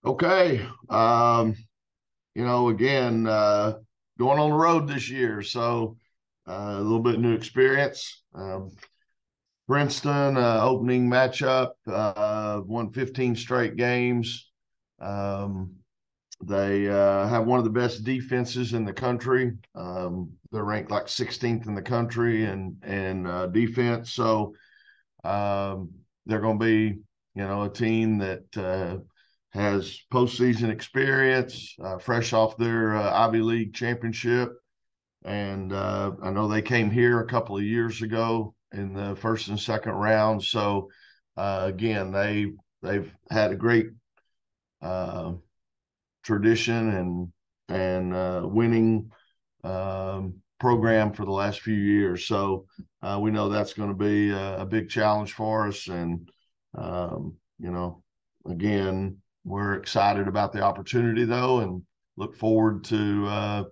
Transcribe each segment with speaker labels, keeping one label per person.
Speaker 1: Okay. Again, going on the road this year. So a little bit new experience. Princeton, opening matchup, won 15 straight games. Um, they have one of the best defenses in the country. They're ranked like 16th in the country in defense. So they're going to be, a team that has postseason experience, fresh off their Ivy League championship. And I know they came here a couple of years ago in the first and second round. So again, they've had a great uh, tradition and winning program for the last few years. So we know that's going to be a big challenge for us. And again, we're excited about the opportunity though, and look forward to a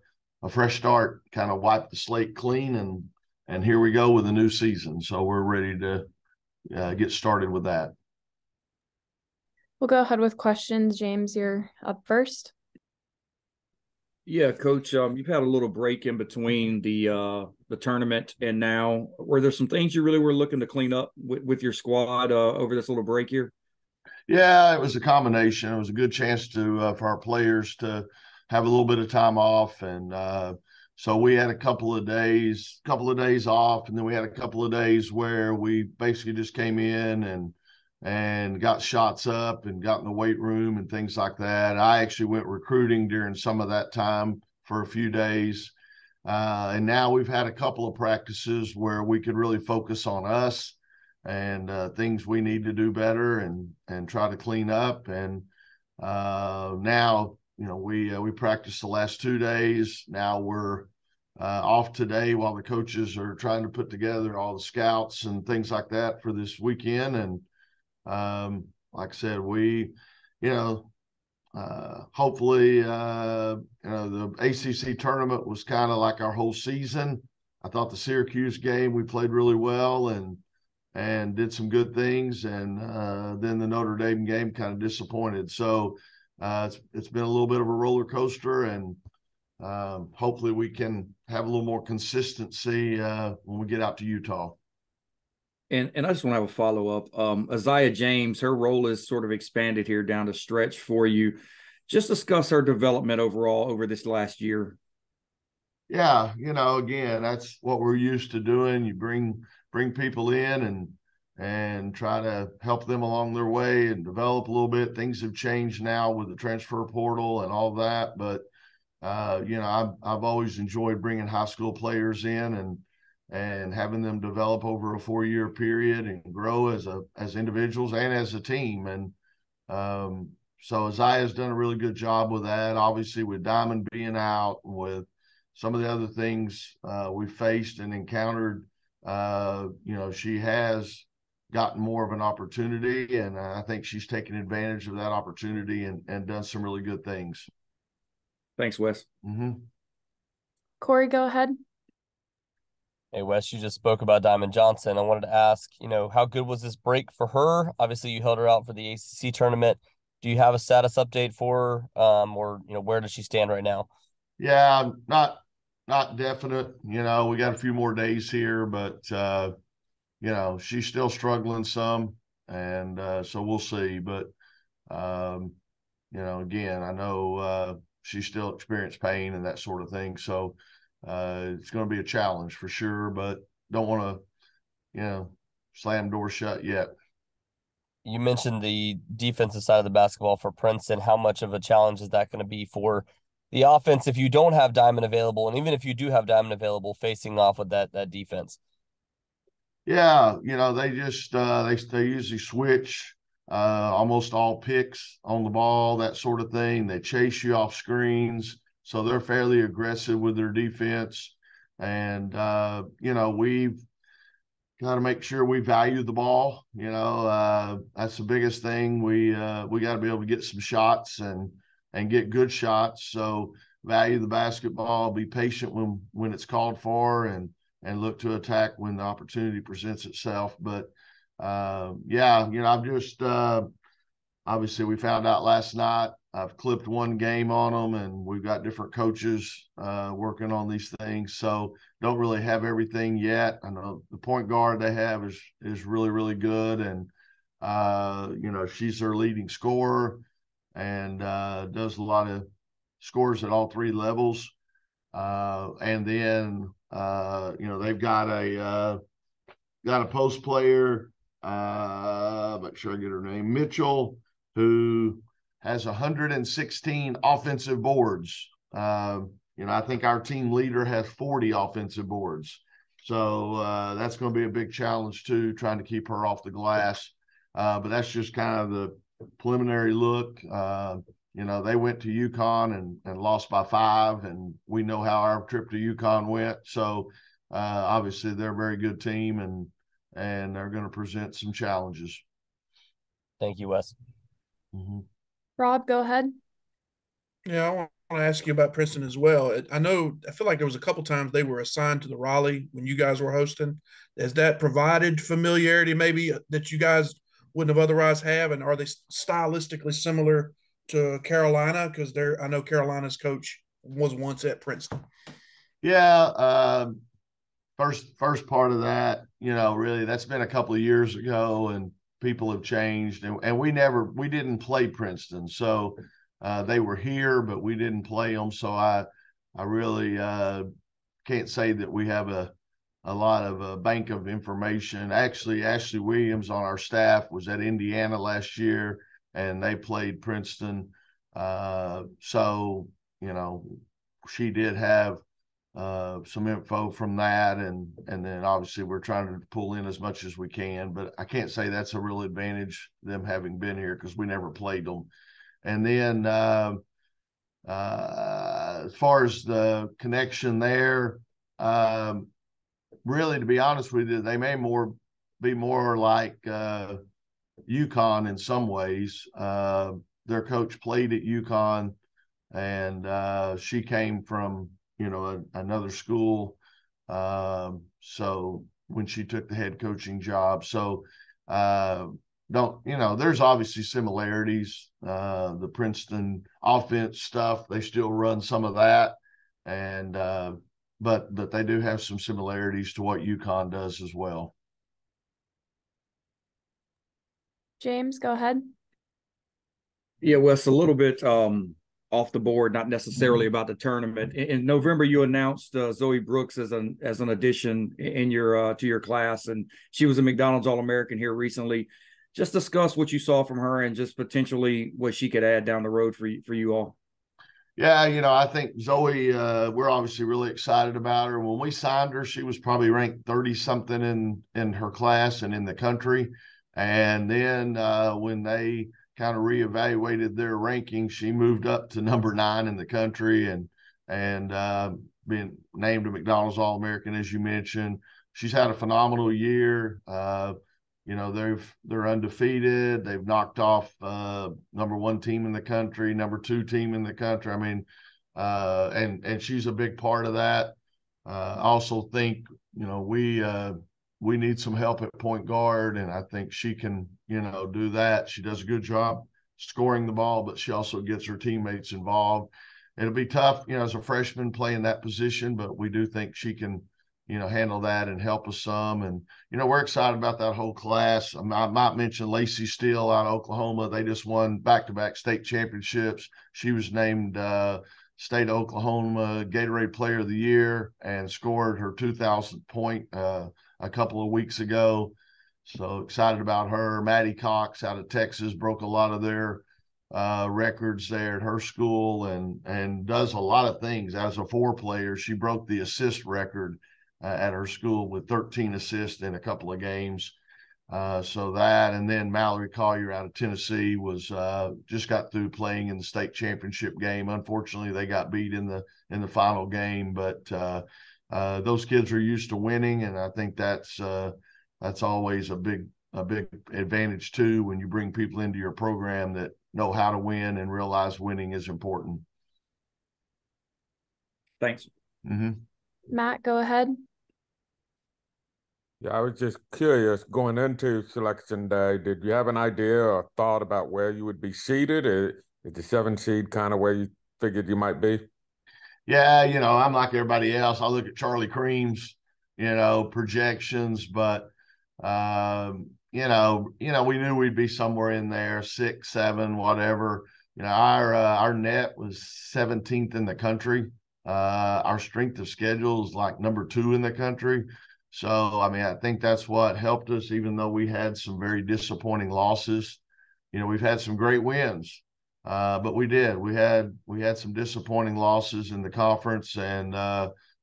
Speaker 1: fresh start. Kind of wipe the slate clean, and here we go with a new season. So we're ready to get started with that.
Speaker 2: We'll go ahead with questions. James, you're up first.
Speaker 3: Yeah, Coach. You've had a little break in between the tournament and now. Were there some things you really were looking to clean up with your squad over this little break here?
Speaker 1: Yeah, it was a combination. It was a good chance to for our players to have a little bit of time off, and so we had a couple of days off, and then we had a couple of days where we basically just came in and got shots up and got in the weight room and things like that. I actually went recruiting during some of that time for a few days. And now we've had a couple of practices where we could really focus on us and things we need to do better and try to clean up. And now, we practiced the last 2 days. Now we're off today while the coaches are trying to put together all the scouts and things like that for this weekend. And like I said, hopefully, the ACC tournament was kind of like our whole season. I thought the Syracuse game, we played really well and did some good things. And then the Notre Dame game kind of disappointed. So it's been a little bit of a roller coaster, and hopefully we can have a little more consistency when we get out to Utah.
Speaker 3: And I just want to have a follow-up. Isiah James, her role is sort of expanded here down the stretch for you. Just discuss her development overall over this last year.
Speaker 1: Yeah, again, that's what we're used to doing. You bring people in and try to help them along their way and develop a little bit. Things have changed now with the transfer portal and all that, but I've always enjoyed bringing high school players in and having them develop over a 4-year period and grow as individuals and as a team. And so Isiah's done a really good job with that. Obviously, with Diamond being out, with some of the other things we faced and encountered, she has gotten more of an opportunity, and I think she's taken advantage of that opportunity and done some really good things.
Speaker 3: Thanks, Wes.
Speaker 1: Mm-hmm.
Speaker 2: Corey, go ahead.
Speaker 4: Hey, Wes, you just spoke about Diamond Johnson. I wanted to ask, how good was this break for her? Obviously, you held her out for the ACC tournament. Do you have a status update for her, or where does she stand right now?
Speaker 1: Yeah, not definite. We got a few more days here, but she's still struggling some, and so we'll see. But again, I know she's still experiencing pain and that sort of thing. So it's going to be a challenge for sure, but don't want to, slam doors shut yet.
Speaker 4: You mentioned the defensive side of the basketball for Princeton. How much of a challenge is that going to be for the offense if you don't have Diamond available, and even if you do have Diamond available, facing off with that defense?
Speaker 1: Yeah, they just they usually switch almost all picks on the ball, that sort of thing. They chase you off screens, so they're fairly aggressive with their defense. And we've got to make sure we value the ball. That's the biggest thing. We got to be able to get some shots and get good shots. So value the basketball, be patient when it's called for, and look to attack when the opportunity presents itself. But I've just obviously we found out last night. I've clipped one game on them, and we've got different coaches working on these things. So don't really have everything yet. I know the point guard they have is really, really good. And, she's their leading scorer and does a lot of scores at all three levels. And then, they've got a post player, make sure I get her name, Mitchell, who has 116 offensive boards. I think our team leader has 40 offensive boards. So that's going to be a big challenge too, trying to keep her off the glass. But that's just kind of the preliminary look. They went to UConn and lost by 5, and we know how our trip to UConn went. So obviously they're a very good team, and they're going to present some challenges.
Speaker 4: Thank you, Wes.
Speaker 1: Mm-hmm.
Speaker 2: Rob, go ahead.
Speaker 5: Yeah, I want to ask you about Princeton as well. I feel like there was a couple times they were assigned to the Raleigh when you guys were hosting. Has that provided familiarity maybe that you guys wouldn't have otherwise have? And are they stylistically similar to Carolina? Because I know Carolina's coach was once at Princeton.
Speaker 1: Yeah. First part of that, really that's been a couple of years ago, and people have changed, and we didn't play Princeton. So they were here, but we didn't play them. So I really can't say that we have a lot of a bank of information. Actually, Ashley Williams on our staff was at Indiana last year, and they played Princeton. So, she did have some info from that, and then obviously we're trying to pull in as much as we can, but I can't say that's a real advantage, them having been here, because we never played them. And then as far as the connection there, really, to be honest with you, they may be more like UConn in some ways. Their coach played at UConn, and she came from another school. So when she took the head coaching job, so there's obviously similarities. The Princeton offense stuff, they still run some of that, and but they do have some similarities to what UConn does as well.
Speaker 2: James, go ahead.
Speaker 3: Yeah, Wes, a little bit off the board, not necessarily about the tournament. In November, you announced Zoe Brooks as an addition in your to your class, and she was a McDonald's All-American here recently. Just discuss what you saw from her and just potentially what she could add down the road for you all.
Speaker 1: Yeah, I think Zoe, we're obviously really excited about her. When we signed her, she was probably ranked 30-something in her class and in the country. And then when they kind of reevaluated their ranking, she moved up to number 9 in the country and being named a McDonald's All-American, as you mentioned. She's had a phenomenal year. They're undefeated. They've knocked off number 1 team in the country, number 2 team in the country. I mean, and she's a big part of that. I also think we need some help at point guard, and I think she can do that. She does a good job scoring the ball, but she also gets her teammates involved. It'll be tough, as a freshman playing that position, but we do think she can handle that and help us some. And, we're excited about that whole class. I might mention Lacey Steele out of Oklahoma. They just won back-to-back state championships. She was named State of Oklahoma Gatorade Player of the Year and scored her 2,000th point a couple of weeks ago. So excited about her. Maddie Cox out of Texas broke a lot of their records there at her school and does a lot of things. As a 4 player, she broke the assist record at her school with 13 assists in a couple of games. So that, and then Mallory Collier out of Tennessee was just got through playing in the state championship game. Unfortunately, they got beat in the final game, but those kids are used to winning, and I think that's always a big advantage too when you bring people into your program that know how to win and realize winning is important.
Speaker 3: Thanks.
Speaker 1: Mm-hmm.
Speaker 2: Matt, go ahead.
Speaker 6: Yeah, I was just curious going into selection day, did you have an idea or thought about where you would be seated? Is the 7 seed kind of where you figured you might be?
Speaker 1: Yeah, I'm like everybody else. I look at Charlie Cream's, projections, but we knew we'd be somewhere in there, 6, 7, whatever. Our net was 17th in the country. Our strength of schedule is like number 2 in the country. So, I mean, I think that's what helped us, even though we had some very disappointing losses. We've had some great wins. But we did. We had some disappointing losses in the conference, and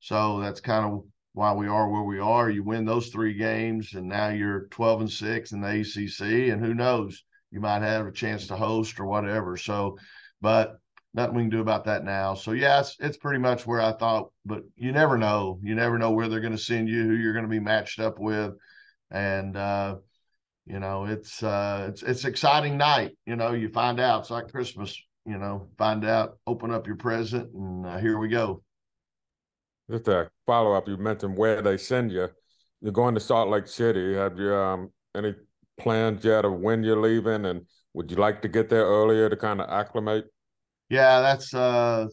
Speaker 1: so that's kind of why we are where we are. You win those 3 games, and now you're 12-6 in the ACC, and who knows, you might have a chance to host or whatever. So, but nothing we can do about that now. So yeah, it's pretty much where I thought, but you never know. You never know where they're going to send you, who you're going to be matched up with, and it's exciting night. You find out. It's like Christmas. Find out, open up your present, and here we go.
Speaker 6: Just a follow up, you mentioned where they send you. You're going to Salt Lake City. Have you any plans yet of when you're leaving, and would you like to get there earlier to kind of acclimate?
Speaker 1: Yeah, that's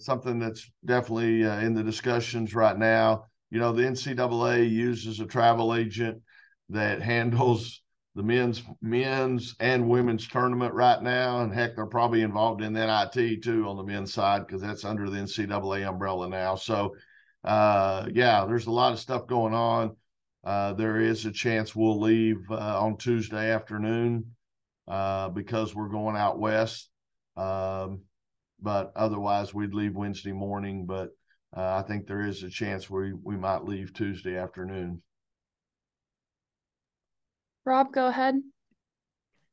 Speaker 1: something that's definitely in the discussions right now. The NCAA uses a travel agent that handles the men's and women's tournament right now, and heck, they're probably involved in NIT too on the men's side because that's under the NCAA umbrella now. So, yeah, there's a lot of stuff going on. There is a chance we'll leave on Tuesday afternoon because we're going out west. But otherwise, we'd leave Wednesday morning. But I think there is a chance we might leave Tuesday afternoon.
Speaker 2: Rob, go ahead.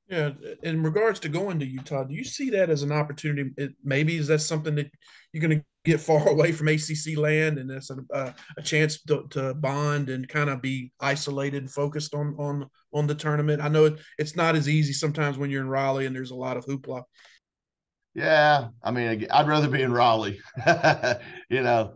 Speaker 5: Yeah, in regards to going to Utah, do you see that as an opportunity? Maybe is that something that you're going to get far away from ACC land, and that's a chance to bond and kind of be isolated and focused on the tournament? I know it's not as easy sometimes when you're in Raleigh and there's a lot of hoopla.
Speaker 1: Yeah, I mean, I'd rather be in Raleigh. I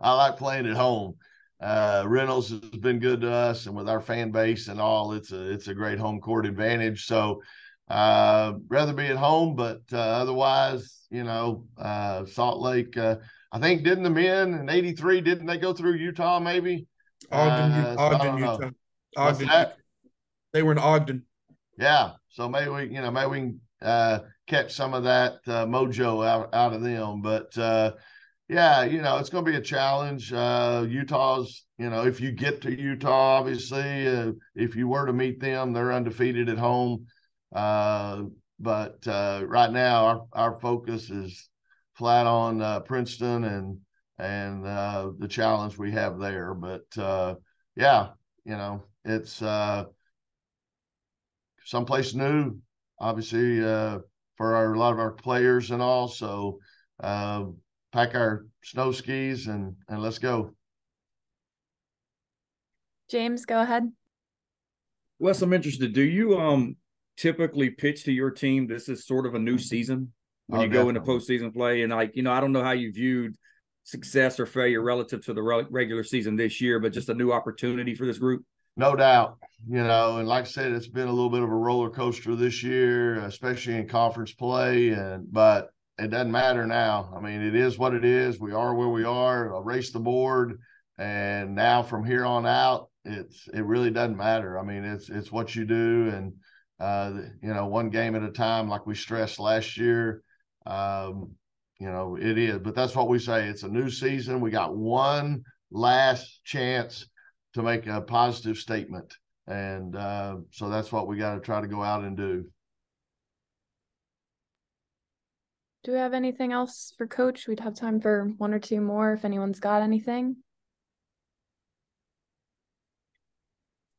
Speaker 1: like playing at home. Reynolds has been good to us, and with our fan base and all, it's a great home court advantage. So, rather be at home, but otherwise, Salt Lake. I think didn't the men in '83? Didn't they go through Utah? Maybe
Speaker 5: Ogden,
Speaker 1: so
Speaker 5: Ogden, Utah.
Speaker 1: What's
Speaker 5: Ogden,
Speaker 1: that?
Speaker 5: they were in Ogden.
Speaker 1: Yeah, so maybe we can catch some of that mojo out of them. But yeah, it's going to be a challenge. Utah's, if you get to Utah, obviously, if you were to meet them, they're undefeated at home. But right now, our focus is flat on Princeton and the challenge we have there. But yeah, it's someplace new, obviously, for a lot of our players and all. So pack our snow skis and let's go.
Speaker 2: James, go ahead.
Speaker 3: Wes, I'm interested. Do you typically pitch to your team this is sort of a new season when you go into postseason play? And I don't know how you viewed success or failure relative to the regular season this year, but just a new opportunity for this group.
Speaker 1: No doubt, and like I said, it's been a little bit of a roller coaster this year, especially in conference play. But it doesn't matter now. I mean, it is what it is. We are where we are. Erase the board, and now from here on out, it really doesn't matter. I mean, it's what you do, and one game at a time, like we stressed last year. It is. But that's what we say. It's a new season. We got one last chance to make a positive statement. And so that's what we got to try to go out and do.
Speaker 2: Do we have anything else for Coach? We'd have time for 1 or 2 more if anyone's got anything.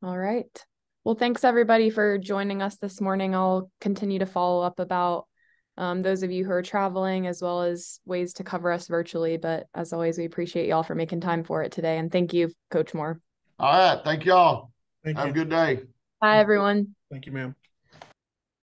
Speaker 2: All right. Well, thanks everybody for joining us this morning. I'll continue to follow up about those of you who are traveling, as well as ways to cover us virtually. But as always, we appreciate y'all for making time for it today. And thank you, Coach Moore.
Speaker 1: All right. Thank y'all.
Speaker 5: Thank
Speaker 1: Have
Speaker 5: you.
Speaker 1: a good day.
Speaker 2: Bye, everyone.
Speaker 5: Thank you, ma'am.